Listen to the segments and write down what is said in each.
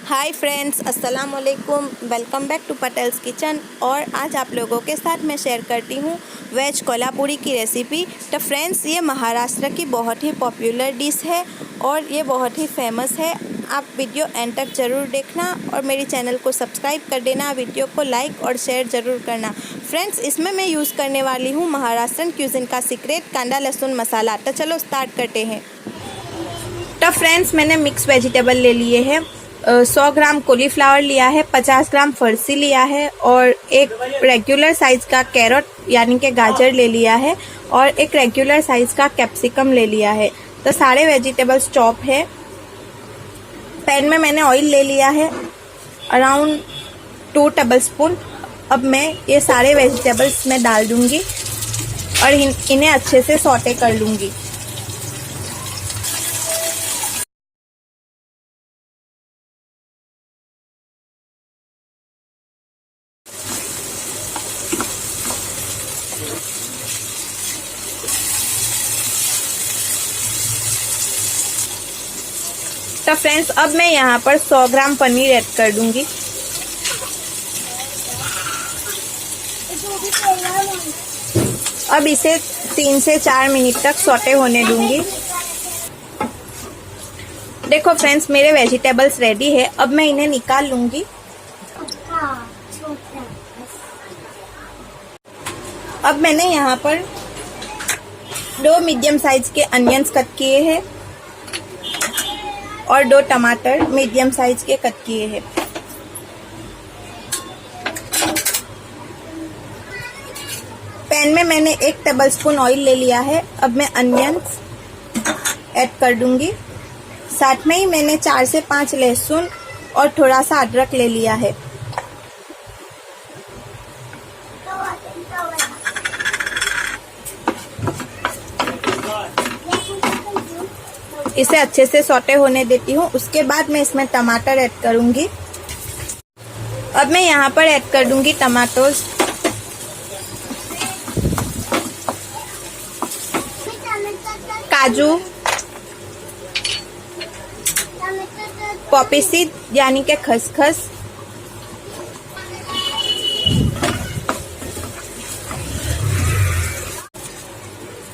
हाय friends, अस्सलाम वालेकुम। Welcome back to Patel's kitchen. और आज आप लोगों के साथ मैं शेयर करती हूँ वेज कोल्हापुरी की रेसिपी। तो फ्रेंड्स, ये महाराष्ट्र की बहुत ही पॉपुलर डिश है और ये बहुत ही फेमस है। आप वीडियो एंड तक ज़रूर देखना और मेरी चैनल को सब्सक्राइब कर देना, वीडियो को लाइक और शेयर ज़रूर करना। फ्रेंड्स, इसमें मैं यूज़ करने वाली हूँ महाराष्ट्रन क्यूजिन का सीक्रेट कांदा लहसुन मसाला। तो चलो स्टार्ट करते हैं। तो फ्रेंड्स, मैंने मिक्स वेजिटेबल ले लिए हैं। 100 ग्राम कॉलीफ्लावर लिया है, 50 ग्राम फरसी लिया है और एक रेगुलर साइज़ का कैरेट यानी कि गाजर ले लिया है और एक रेगुलर साइज़ का कैप्सिकम ले लिया है। तो सारे वेजिटेबल्स चॉप है। पैन में मैंने ऑयल ले लिया है अराउंड 2 टेबलस्पून। अब मैं ये सारे वेजिटेबल्स में डाल दूंगी और इन्हें अच्छे से सौटे कर लूँगी। तो फ्रेंड्स, अब मैं यहाँ पर 100 ग्राम पनीर ऐड कर दूंगी। अब इसे 3 से 4 मिनट तक सौटे होने दूंगी। देखो फ्रेंड्स, मेरे वेजिटेबल्स रेडी है। अब मैं इन्हें निकाल लूंगी। अब मैंने यहाँ पर 2 मीडियम साइज के अनियंस कट किए हैं और 2 टमाटर मीडियम साइज के कट किए हैं। पैन में मैंने 1 टेबलस्पून ऑयल ले लिया है। अब मैं अनियंस ऐड कर दूंगी। साथ में ही मैंने 4 से 5 लहसुन और थोड़ा सा अदरक ले लिया है। इसे अच्छे से सौटे होने देती हूँ। उसके बाद मैं इसमें टमाटर ऐड करूंगी। अब मैं यहाँ पर ऐड कर दूंगी टमाटोज। काजू, पॉपी सीड यानी कि खसखस,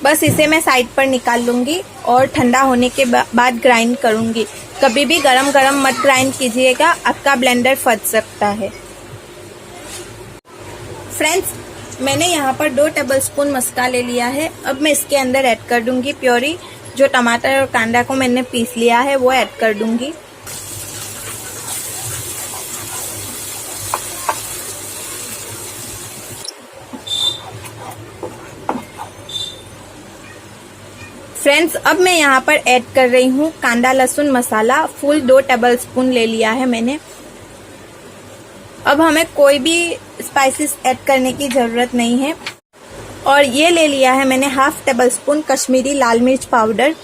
बस इसे मैं साइड पर निकाल लूंगी और ठंडा होने के बाद ग्राइंड करूंगी। कभी भी गरम गरम मत ग्राइंड कीजिएगा, आपका ब्लेंडर फट सकता है। फ्रेंड्स, मैंने यहाँ पर 2 टेबलस्पून मस्का ले लिया है। अब मैं इसके अंदर ऐड कर दूंगी प्योरी। जो टमाटर और कांदा को मैंने पीस लिया है वो ऐड कर दूंगी। फ्रेंड्स, अब मैं यहाँ पर ऐड कर रही हूँ कांदा लहसुन मसाला। फुल 2 टेबलस्पून ले लिया है मैंने। अब हमें कोई भी स्पाइसेस ऐड करने की ज़रूरत नहीं है। और ये ले लिया है मैंने हाफ टेबलस्पून कश्मीरी लाल मिर्च पाउडर।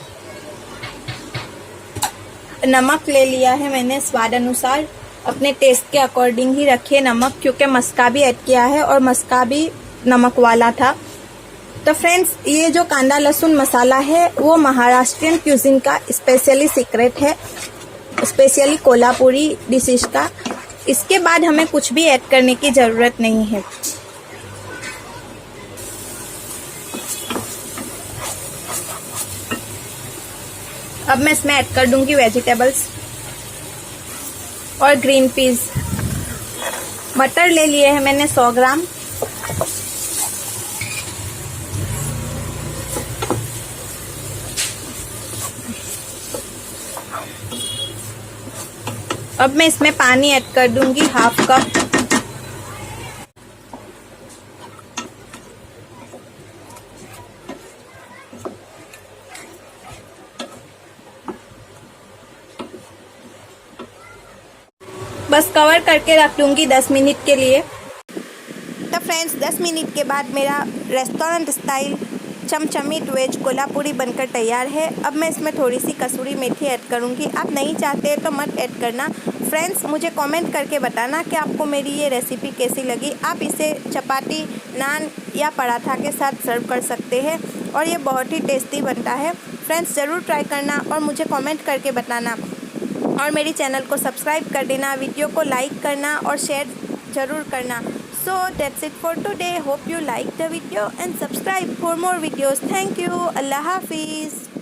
नमक ले लिया है मैंने स्वाद अनुसार। अपने टेस्ट के अकॉर्डिंग ही रखिए नमक, क्योंकि मस्का भी ऐड किया है और मस्का भी नमक वाला था। तो फ्रेंड्स, ये जो कांदा लहसुन मसाला है वो महाराष्ट्रियन क्यूजिन का स्पेशली सीक्रेट है, स्पेशली कोल्हापुरी डिशेस का। इसके बाद हमें कुछ भी ऐड करने की ज़रूरत नहीं है। अब मैं इसमें ऐड कर दूंगी वेजिटेबल्स और ग्रीन पीस। मटर ले लिए हैं मैंने 100 ग्राम। अब मैं इसमें पानी ऐड कर दूंगी हाफ कप। बस कवर करके रख दूंगी 10 मिनट के लिए। तो फ्रेंड्स, 10 मिनट के बाद मेरा रेस्टोरेंट स्टाइल चमचमीत वेज कोल्हापुरी बनकर तैयार है। अब मैं इसमें थोड़ी सी कसूरी मेथी ऐड करूंगी। आप नहीं चाहते तो मत ऐड करना। फ्रेंड्स, मुझे कमेंट करके बताना कि आपको मेरी ये रेसिपी कैसी लगी। आप इसे चपाती, नान या पराठा के साथ सर्व कर सकते हैं और ये बहुत ही टेस्टी बनता है। फ्रेंड्स, ज़रूर ट्राई करना और मुझे कमेंट करके बताना। और मेरी चैनल को सब्सक्राइब कर देना, वीडियो को लाइक करना और शेयर ज़रूर करना। So that's it for today. Hope you like the video and subscribe for more videos. Thank you. अल्लाह हाफिज़।